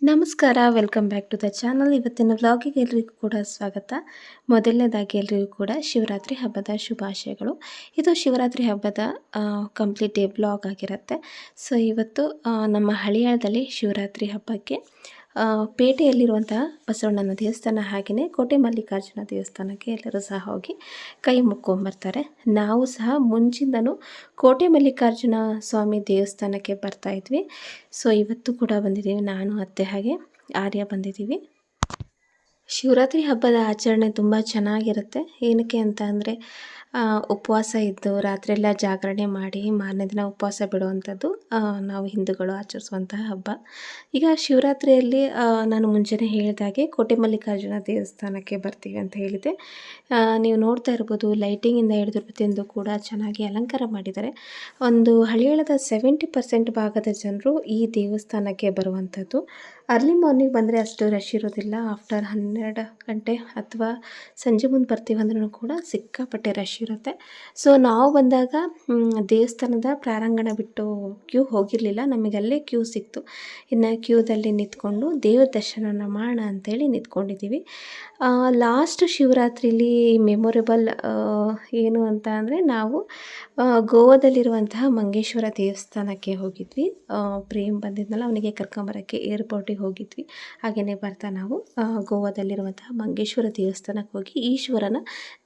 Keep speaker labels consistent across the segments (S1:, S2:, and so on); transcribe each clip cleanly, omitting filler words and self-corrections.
S1: ನಮಸ್ಕಾರ, welcome back to the channel. ಇವತ್ತಿನ ವ್ಲಾಗಿಗೆ ಎಲ್ರಿಗೂ ಕೂಡ ಸ್ವಾಗತ. ಮೊದಲನೇದಾಗಿ ಎಲ್ರಿಗೂ ಕೂಡ ಶಿವರಾತ್ರಿ ಹಬ್ಬದ ಶುಭಾಶಯಗಳು. ಇದು ಶಿವರಾತ್ರಿ ಹಬ್ಬದ ಕಂಪ್ಲೀಟ್ ಡೇ ವ್ಲಾಗ್ ಆಗಿರುತ್ತೆ. ಸೊ ಇವತ್ತು ನಮ್ಮ ಹಳಿಯಾಳದಲ್ಲಿ ಶಿವರಾತ್ರಿ ಹಬ್ಬಕ್ಕೆ ಪೇಟೆಯಲ್ಲಿರುವಂತಹ ಬಸವಣ್ಣನ ದೇವಸ್ಥಾನ ಹಾಗೆಯೇ ಕೋಟೆ ಮಲ್ಲಿಕಾರ್ಜುನ ದೇವಸ್ಥಾನಕ್ಕೆ ಎಲ್ಲರೂ ಸಹ ಹೋಗಿ ಕೈ ಮುಕ್ಕೊಂಬರ್ತಾರೆ. ನಾವು ಸಹ ಮುಂಚಿಂದನೂ ಕೋಟೆ ಮಲ್ಲಿಕಾರ್ಜುನ ಸ್ವಾಮಿ ದೇವಸ್ಥಾನಕ್ಕೆ ಬರ್ತಾ ಇದ್ವಿ. ಸೊ ಇವತ್ತು ಕೂಡ ಬಂದಿದ್ದೀವಿ, ನಾನು ಅತ್ತೆ ಹಾಗೆ ಆರ್ಯ ಬಂದಿದ್ದೀವಿ. ಶಿವರಾತ್ರಿ ಹಬ್ಬದ ಆಚರಣೆ ತುಂಬ ಚೆನ್ನಾಗಿರುತ್ತೆ. ಏನಕ್ಕೆ ಅಂತ ಅಂದರೆ ಉಪವಾಸ ಇದ್ದು ರಾತ್ರಿಯೆಲ್ಲ ಜಾಗರಣೆ ಮಾಡಿ ಮಾರನೇ ದಿನ ಉಪವಾಸ ಬಿಡುವಂಥದ್ದು ನಾವು ಹಿಂದೂಗಳು ಆಚರಿಸುವಂತಹ ಹಬ್ಬ. ಈಗ ಶಿವರಾತ್ರಿಯಲ್ಲಿ ನಾನು ಮುಂಚೆನೇ ಹೇಳಿದಾಗೆ ಕೋಟೆ ಮಲ್ಲಿಕಾರ್ಜುನ ದೇವಸ್ಥಾನಕ್ಕೆ ಬರ್ತೀವಿ ಅಂತ ಹೇಳಿದೆ. ನೀವು ನೋಡ್ತಾ ಇರ್ಬೋದು, ಲೈಟಿಂಗಿಂದ ಹಿಡಿದು ಪ್ರತಿಯೊಂದು ಕೂಡ ಚೆನ್ನಾಗಿ ಅಲಂಕಾರ ಮಾಡಿದ್ದಾರೆ. ಒಂದು ಹಳಿಯಾಳದ 70% ಭಾಗದ ಜನರು ಈ ದೇವಸ್ಥಾನಕ್ಕೆ ಬರುವಂಥದ್ದು. ಅರ್ಲಿ ಮಾರ್ನಿಂಗ್ ಬಂದರೆ ಅಷ್ಟು ರಶ್ ಇರೋದಿಲ್ಲ. ಆಫ್ಟರ್ 12 ಗಂಟೆ ಅಥವಾ ಸಂಜೆ ಮುಂದೆ ಬರ್ತೀವಂದ್ರೂ ಕೂಡ ಸಿಕ್ಕಾಪಟ್ಟೆ ರಶ್ ಇರುತ್ತೆ. ಸೊ ನಾವು ಬಂದಾಗ ದೇವಸ್ಥಾನದ ಪ್ರಾರಂಗಣ ಬಿಟ್ಟು ಕ್ಯೂ ಹೋಗಿರಲಿಲ್ಲ, ನಮಗೆ ಅಲ್ಲೇ ಕ್ಯೂ ಸಿಕ್ತು. ಇನ್ನು ಕ್ಯೂದಲ್ಲಿ ನಿಂತ್ಕೊಂಡು ದೇವ್ರ ದರ್ಶನನ ಮಾಡೋಣ ಅಂಥೇಳಿ ನಿಂತ್ಕೊಂಡಿದ್ದೀವಿ. ಲಾಸ್ಟ್ ಶಿವರಾತ್ರಿಲಿ ಮೆಮೊರೇಬಲ್ ಏನು ಅಂತ ಅಂದರೆ ನಾವು ಗೋವಾದಲ್ಲಿರುವಂತಹ ಮಂಗೇಶ್ವರ ದೇವಸ್ಥಾನಕ್ಕೆ ಹೋಗಿದ್ವಿ. ಪ್ರೇಮ್ ಬಂದಿದ್ನಲ್ಲ, ಅವನಿಗೆ ಕರ್ಕೊಂಬರೋಕ್ಕೆ ಏರ್ಪೋರ್ಟಿಗೆ ಹೋಗಿದ್ವಿ. ಹಾಗೆಯೇ ಬರ್ತಾ ನಾವು ಗೋವಾದಲ್ಲಿರುವಂತಹ ಮಂಗೇಶ್ವರ ದೇವಸ್ಥಾನಕ್ಕೆ ಹೋಗಿ ಈಶ್ವರನ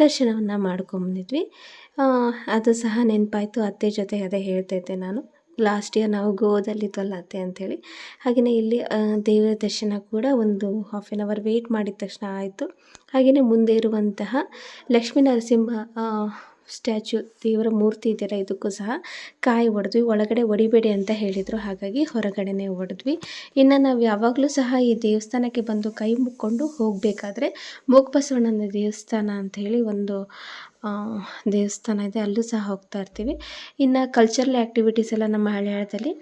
S1: ದರ್ಶನವನ್ನು ಮಾಡ್ಕೊಂಬಂದಿದ್ವಿ. ಅದು ಸಹ ನೆನಪಾಯಿತು, ಅತ್ತೆ ಜೊತೆ ಅದೇ ಹೇಳ್ತಾಯಿದ್ದೆ ನಾನು. ಲಾಸ್ಟ್ ಇಯರ್ ನಾವು ಗೋವಾದಲ್ಲಿದ್ವಲ್ಲ ಅತ್ತೆ ಅಂಥೇಳಿ. ಹಾಗೆಯೇ ಇಲ್ಲಿ ದೇವರ ದರ್ಶನ ಕೂಡ ಒಂದು ಹಾಫ್ ಆನ್ ಅವರ್ ವೆಯ್ಟ್ ಮಾಡಿದ ತಕ್ಷಣ ಆಯಿತು. ಹಾಗೆಯೇ ಮುಂದೆ ಇರುವಂತಹ ಲಕ್ಷ್ಮೀ ನರಸಿಂಹ ಸ್ಟ್ಯಾಚ್ಯೂ, ದೇವರ ಮೂರ್ತಿ ಇದೆಯಲ್ಲ, ಇದಕ್ಕೂ ಸಹ ಕಾಯಿ ಹೊಡೆದ್ವಿ. ಒಳಗಡೆ ಹೊಡಿಬೇಡಿ ಅಂತ ಹೇಳಿದರು, ಹಾಗಾಗಿ ಹೊರಗಡೆನೇ ಹೊಡೆದ್ವಿ. ಇನ್ನು ನಾವು ಯಾವಾಗಲೂ ಸಹ ಈ ದೇವಸ್ಥಾನಕ್ಕೆ ಬಂದು ಕೈ ಮುಕ್ಕೊಂಡು ಹೋಗಬೇಕಾದ್ರೆ ಮೂಗಬಸವಣ್ಣನ ದೇವಸ್ಥಾನ ಅಂಥೇಳಿ ಒಂದು ದೇವಸ್ಥಾನ ಇದೆ, ಅಲ್ಲೂ ಸಹ ಹೋಗ್ತಾ ಇರ್ತೀವಿ. ಇನ್ನು ಕಲ್ಚರಲ್ ಆ್ಯಕ್ಟಿವಿಟೀಸ್ ಎಲ್ಲ ನಮ್ಮ ಹಳ್ಯಾಳದಲ್ಲಿ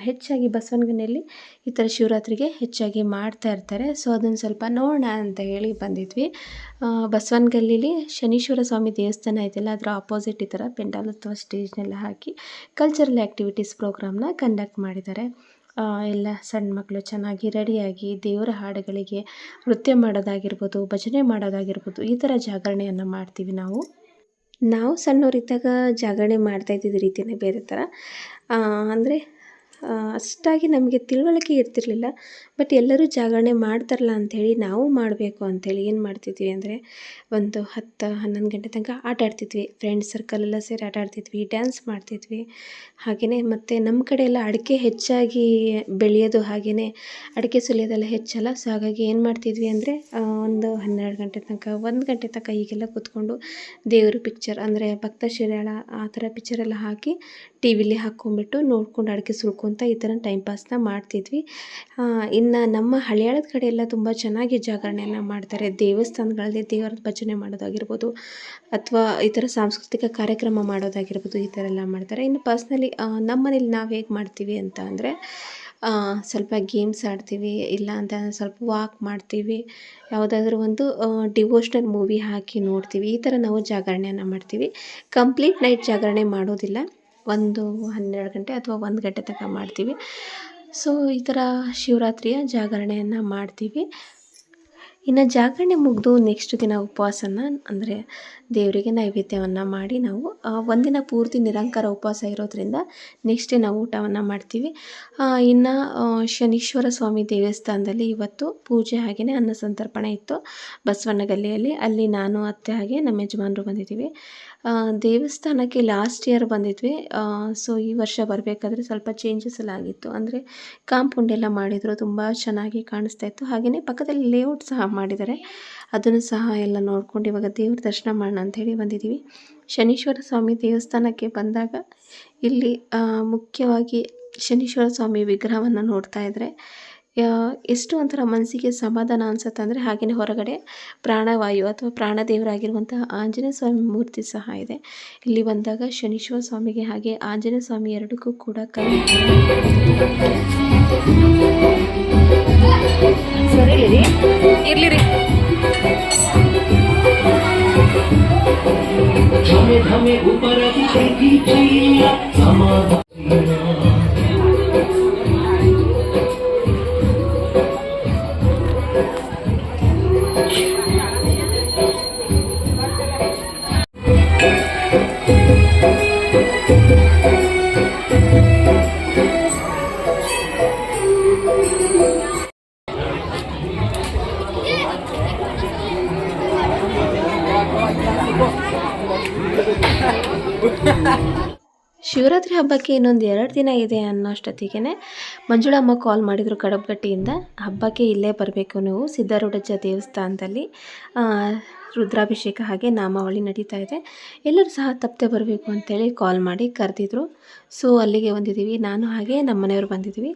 S1: ಹೆಚ್ಚಾಗಿ ಬಸವನಗುಡಿಯಲ್ಲಿ ಈ ಥರ ಶಿವರಾತ್ರಿಗೆ ಹೆಚ್ಚಾಗಿ ಮಾಡ್ತಾ ಇರ್ತಾರೆ. ಸೊ ಅದನ್ನು ಸ್ವಲ್ಪ ನೋಡೋಣ ಅಂತ ಹೇಳಿ ಬಂದಿದ್ವಿ. ಬಸವನಗಲ್ಲಿಲಿ ಶನೀಶ್ವರ ಸ್ವಾಮಿ ದೇವಸ್ಥಾನ ಇದೆಯಲ್ಲ, ಅದರ ಆಪೋಸಿಟ್ ಈ ಥರ ಪೆಂಡಾಲ್ ಅಥವಾ ಸ್ಟೇಜ್ನೆಲ್ಲ ಹಾಕಿ ಕಲ್ಚರಲ್ ಆ್ಯಕ್ಟಿವಿಟೀಸ್ ಪ್ರೋಗ್ರಾಮ್ನ ಕಂಡಕ್ಟ್ ಮಾಡಿದ್ದಾರೆ. ಎಲ್ಲ ಸಣ್ಣ ಮಕ್ಕಳು ಚೆನ್ನಾಗಿ ರೆಡಿಯಾಗಿ ದೇವರ ಹಾಡುಗಳಿಗೆ ನೃತ್ಯ ಮಾಡೋದಾಗಿರ್ಬೋದು, ಭಜನೆ ಮಾಡೋದಾಗಿರ್ಬೋದು, ಈ ಥರ ಜಾಗರಣೆಯನ್ನು ಮಾಡ್ತೀವಿ ನಾವು. ಸಣ್ಣವರಿದ್ದಾಗ ಜಾಗರಣೆ ಮಾಡ್ತಾಯಿದ್ದಿದ್ದ ರೀತಿಯೇ ಬೇರೆ ಥರ. ಅಂದರೆ ಅಷ್ಟಾಗಿ ನಮಗೆ ತಿಳುವಳಿಕೆ ಇರ್ತಿರಲಿಲ್ಲ. ಬಟ್ ಎಲ್ಲರೂ ಜಾಗರಣೆ ಮಾಡ್ತಾರಲ್ಲ ಅಂಥೇಳಿ ನಾವು ಮಾಡಬೇಕು ಅಂಥೇಳಿ ಏನು ಮಾಡ್ತಿದ್ವಿ ಅಂದರೆ ಒಂದು 10-11 ಗಂಟೆ ತನಕ ಆಟ ಆಡ್ತಿದ್ವಿ. ಫ್ರೆಂಡ್ಸ್ ಸರ್ಕಲೆಲ್ಲ ಸೇರಿ ಆಟ ಆಡ್ತಿದ್ವಿ, ಡ್ಯಾನ್ಸ್ ಮಾಡ್ತಿದ್ವಿ. ಹಾಗೆಯೇ ಮತ್ತು ನಮ್ಮ ಕಡೆ ಎಲ್ಲ ಅಡಿಕೆ ಹೆಚ್ಚಾಗಿ ಬೆಳೆಯೋದು, ಹಾಗೆಯೇ ಅಡಿಕೆ ಸುಲಿಯೋದೆಲ್ಲ ಹೆಚ್ಚಲ್ಲ. ಸೊ ಹಾಗಾಗಿ ಏನು ಮಾಡ್ತಿದ್ವಿ ಅಂದರೆ ಒಂದು 12 ಗಂಟೆ ತನಕ, 1 ಗಂಟೆ ತನಕ ಹೀಗೆಲ್ಲ ಕೂತ್ಕೊಂಡು ದೇವ್ರ ಪಿಕ್ಚರ್ ಅಂದರೆ ಭಕ್ತ ಶಿರಾಳ ಆ ಥರ ಪಿಕ್ಚರೆಲ್ಲ ಹಾಕಿ ಟಿ ವಿಲಿ ಹಾಕ್ಕೊಂಬಿಟ್ಟು ನೋಡ್ಕೊಂಡು ಅಡಿಕೆ ಸುಲ್ಕೊಂತ ಈ ಥರ ಟೈಮ್ ಪಾಸ್ನ ಮಾಡ್ತಿದ್ವಿ. ಇನ್ನು ನಮ್ಮ ಹಳ್ಯಾಳದ ಕಡೆ ಎಲ್ಲ ತುಂಬ ಚೆನ್ನಾಗಿ ಜಾಗರಣೆಯನ್ನು ಮಾಡ್ತಾರೆ. ದೇವಸ್ಥಾನಗಳಲ್ಲಿ ದೇವರ ಭಜನೆ ಮಾಡೋದಾಗಿರ್ಬೋದು ಅಥವಾ ಈ ಥರ ಸಾಂಸ್ಕೃತಿಕ ಕಾರ್ಯಕ್ರಮ ಮಾಡೋದಾಗಿರ್ಬೋದು, ಈ ಥರ ಎಲ್ಲ ಮಾಡ್ತಾರೆ. ಇನ್ನು ಪರ್ಸ್ನಲಿ ನಮ್ಮ ಮನೇಲಿ ನಾವು ಹೇಗೆ ಮಾಡ್ತೀವಿ ಅಂತ ಅಂದರೆ ಸ್ವಲ್ಪ ಗೇಮ್ಸ್ ಆಡ್ತೀವಿ, ಇಲ್ಲ ಅಂತ ಸ್ವಲ್ಪ ವಾಕ್ ಮಾಡ್ತೀವಿ, ಯಾವುದಾದ್ರೂ ಒಂದು ಡಿವೋಷ್ನಲ್ ಮೂವಿ ಹಾಕಿ ನೋಡ್ತೀವಿ. ಈ ಥರ ನಾವು ಜಾಗರಣೆಯನ್ನು ಮಾಡ್ತೀವಿ. ಕಂಪ್ಲೀಟ್ ನೈಟ್ ಜಾಗರಣೆ ಮಾಡೋದಿಲ್ಲ, ಒಂದು 12 ಗಂಟೆ ಅಥವಾ 1 ಗಂಟೆ ತನಕ ಮಾಡ್ತೀವಿ. ಸೊ ಈ ಥರ ಶಿವರಾತ್ರಿಯ ಜಾಗರಣೆಯನ್ನು ಮಾಡ್ತೀವಿ. ಇನ್ನು ಜಾಗರಣೆ ಮುಗಿದು ನೆಕ್ಸ್ಟ್ ದಿನ ಉಪವಾಸನ ಅಂದರೆ ದೇವರಿಗೆ ನೈವೇದ್ಯವನ್ನು ಮಾಡಿ ನಾವು ಒಂದಿನ ಪೂರ್ತಿ ನಿರಂತರ ಉಪವಾಸ ಇರೋದ್ರಿಂದ ನೆಕ್ಸ್ಟ್ ಡೇ ನಾವು ಊಟವನ್ನು ಮಾಡ್ತೀವಿ. ಇನ್ನು ಶನೀಶ್ವರ ಸ್ವಾಮಿ ದೇವಸ್ಥಾನದಲ್ಲಿ ಇವತ್ತು ಪೂಜೆ ಹಾಗೆಯೇ ಅನ್ನ ಸಂತರ್ಪಣೆ ಇತ್ತು ಬಸವಣ್ಣ ಗಲ್ಲಿಯಲ್ಲಿ. ಅಲ್ಲಿ ನಾನು ಅತ್ತೆ ಹಾಗೆ ನಮ್ಮ ಯಜಮಾನರು ಬಂದಿದ್ದೀವಿ. ದೇವಸ್ಥಾನಕ್ಕೆ ಲಾಸ್ಟ್ ಇಯರ್ ಬಂದಿದ್ವಿ. ಸೊ ಈ ವರ್ಷ ಬರಬೇಕಾದ್ರೆ ಸ್ವಲ್ಪ ಚೇಂಜಸ್ ಎಲ್ಲ ಆಗಿತ್ತು. ಅಂದರೆ ಕಾಂಪೌಂಡ್ ಎಲ್ಲ ಮಾಡಿದರು, ತುಂಬ ಚೆನ್ನಾಗಿ ಕಾಣಿಸ್ತಾ ಇತ್ತು. ಹಾಗೆಯೇ ಪಕ್ಕದಲ್ಲಿ ಲೇಔಟ್ ಸಹ ಮಾಡಿದ್ದಾರೆ, ಅದನ್ನು ಸಹ ಎಲ್ಲ ನೋಡ್ಕೊಂಡು ಇವಾಗ ದೇವ್ರ ದರ್ಶನ ಮಾಡೋಣ ಅಂಥೇಳಿ ಬಂದಿದ್ದೀವಿ. ಶನೀಶ್ವರ ಸ್ವಾಮಿ ದೇವಸ್ಥಾನಕ್ಕೆ ಬಂದಾಗ ಇಲ್ಲಿ ಮುಖ್ಯವಾಗಿ ಶನೀಶ್ವರ ಸ್ವಾಮಿ ವಿಗ್ರಹವನ್ನು ನೋಡ್ತಾ ಇದ್ದರೆ ಎಷ್ಟು ಒಂಥರ ಮನಸ್ಸಿಗೆ ಸಮಾಧಾನ ಅನಿಸುತ್ತೆ ಅಂದರೆ, ಹಾಗೆಯೇ ಹೊರಗಡೆ ಪ್ರಾಣವಾಯು ಅಥವಾ ಪ್ರಾಣದೇವರಾಗಿರುವಂತಹ ಆಂಜನೇಯ ಸ್ವಾಮಿ ಮೂರ್ತಿ ಸಹ ಇದೆ. ಇಲ್ಲಿ ಬಂದಾಗ ಶನೀಶ್ವರ ಸ್ವಾಮಿಗೆ ಹಾಗೆ ಆಂಜನೇಯ ಸ್ವಾಮಿ ಎರಡಕ್ಕೂ ಕೂಡ ಕೈ ಇರಲಿ ಶಿವರಾತ್ರಿ ಹಬ್ಬಕ್ಕೆ ಇನ್ನೊಂದು 2 ದಿನ ಇದೆ ಅನ್ನೋಷ್ಟೊತ್ತಿಗೆ ಮಂಜುಳಮ್ಮ ಕಾಲ್ ಮಾಡಿದರು ಕಡಬಗಟ್ಟಿಯಿಂದ. ಹಬ್ಬಕ್ಕೆ ಇಲ್ಲೇ ಬರಬೇಕು ನೀವು, ಸಿದ್ಧಾರೂಢಜ್ಜ ದೇವಸ್ಥಾನದಲ್ಲಿ ರುದ್ರಾಭಿಷೇಕ ಹಾಗೆ ನಾಮಾವಳಿ ನಡೀತಾ ಇದೆ, ಎಲ್ಲರೂ ಸಹ ತಪ್ಪದೆ ಬರಬೇಕು ಅಂತೇಳಿ ಕಾಲ್ ಮಾಡಿ ಕರೆದಿದ್ರು. ಸೊ ಅಲ್ಲಿಗೆ ಬಂದಿದ್ದೀವಿ, ನಾನು ಹಾಗೆ ನಮ್ಮ ಮನೆಯವರು ಬಂದಿದ್ದೀವಿ.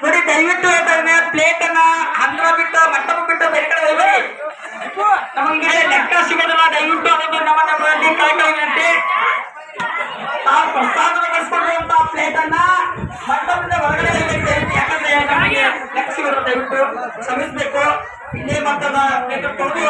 S2: ನೋಡಿ ದಯವಿಟ್ಟು ಪ್ಲೇಟ್ ಅನ್ನ ಹಂದ್ರ ಬಿಟ್ಟು ಮಂಟಪ ಬಿಟ್ಟು ಬೇರೆ ಕಡೆ ಹೋಗ್ಬೇಡಿ. ನಮಗೆ ಲೆಕ್ಕ ಸಿಗೋದಿಲ್ಲ, ದಯವಿಟ್ಟು ಅದಕ್ಕೆ ನಮ್ಮಲ್ಲಿ ಕಾಯ್ಕೊಂಡಂತೆ ತಾವು ಪ್ರಸಾದ ನಡೆಸ್ಕೊಂಡಿರುವಂತ ಪ್ಲೇಟ್ ಅನ್ನ ಮಂಟಪದ ಹೊರಗಡೆ ಯಾಕಂದ್ರೆ ನಮಗೆ ಲೆಕ್ಕ ಸಿಗೋದಿಲ್ಲ, ದಯವಿಟ್ಟು ಶ್ರಮಿಸಬೇಕು. ಇಲ್ಲೇ ಮತ್ತದ ಪ್ಲೇಟ್ ಕೊಡುವ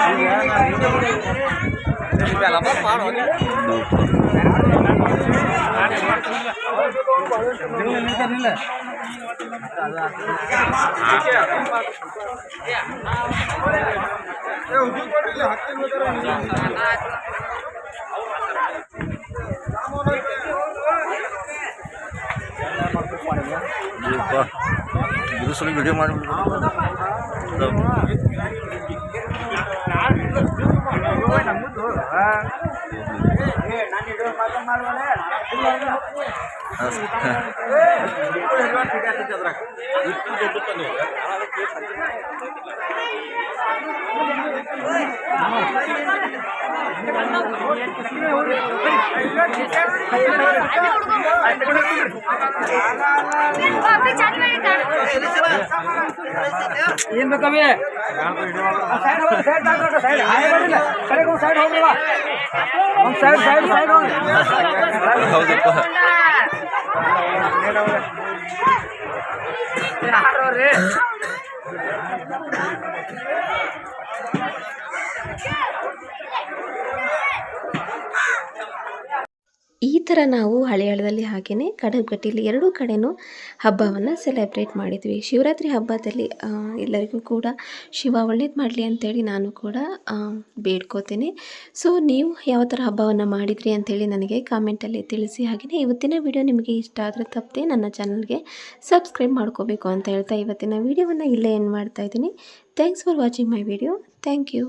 S3: ವಿಡಿಯೋ ಮಾಡಿಬಿಟ್ಟು
S2: ಏನ್ ಬೇಕಮ್ಮಿ ಸೈಡ್ ಹೋಗಿ ಸೈಡ್ ಸೈಡ್ ಕಡೆಗೆ ಸೈಡ್ ಹೋಗ್ರವ ಒಂದು ಸೈಡ್ ಸೈಡ್ ಸೈಡ್ ಹೋಗಿ ಯಾರು ರೀ
S1: ಈ ಥರ ನಾವು ಹಳೆಯಾಳದಲ್ಲಿ ಹಾಗೆಯೇ ಕಡಗಟ್ಟಿಲಿ ಎರಡೂ ಕಡೆಯೂ ಹಬ್ಬವನ್ನು ಸೆಲೆಬ್ರೇಟ್ ಮಾಡಿದ್ವಿ. ಶಿವರಾತ್ರಿ ಹಬ್ಬದಲ್ಲಿ ಎಲ್ಲರಿಗೂ ಕೂಡ ಶಿವ ಒಳ್ಳೇದು ಮಾಡಲಿ ಅಂತೇಳಿ ನಾನು ಕೂಡ ಬೇಡ್ಕೋತೀನಿ. ಸೊ ನೀವು ಯಾವ ಥರ ಹಬ್ಬವನ್ನು ಮಾಡಿದ್ರಿ ಅಂಥೇಳಿ ನನಗೆ ಕಾಮೆಂಟಲ್ಲಿ ತಿಳಿಸಿ. ಹಾಗೆಯೇ ಇವತ್ತಿನ ವಿಡಿಯೋ ನಿಮಗೆ ಇಷ್ಟ ಆದರೆ ತಪ್ಪದೆ ನನ್ನ ಚಾನಲ್ಗೆ ಸಬ್ಸ್ಕ್ರೈಬ್ ಮಾಡ್ಕೋಬೇಕು ಅಂತ ಹೇಳ್ತಾ ಇವತ್ತಿನ ವಿಡಿಯೋವನ್ನು ಇಲ್ಲೇ ಎಂಡ್ ಮಾಡ್ತಾಯಿದ್ದೀನಿ. Thanks for watching my video. Thank you.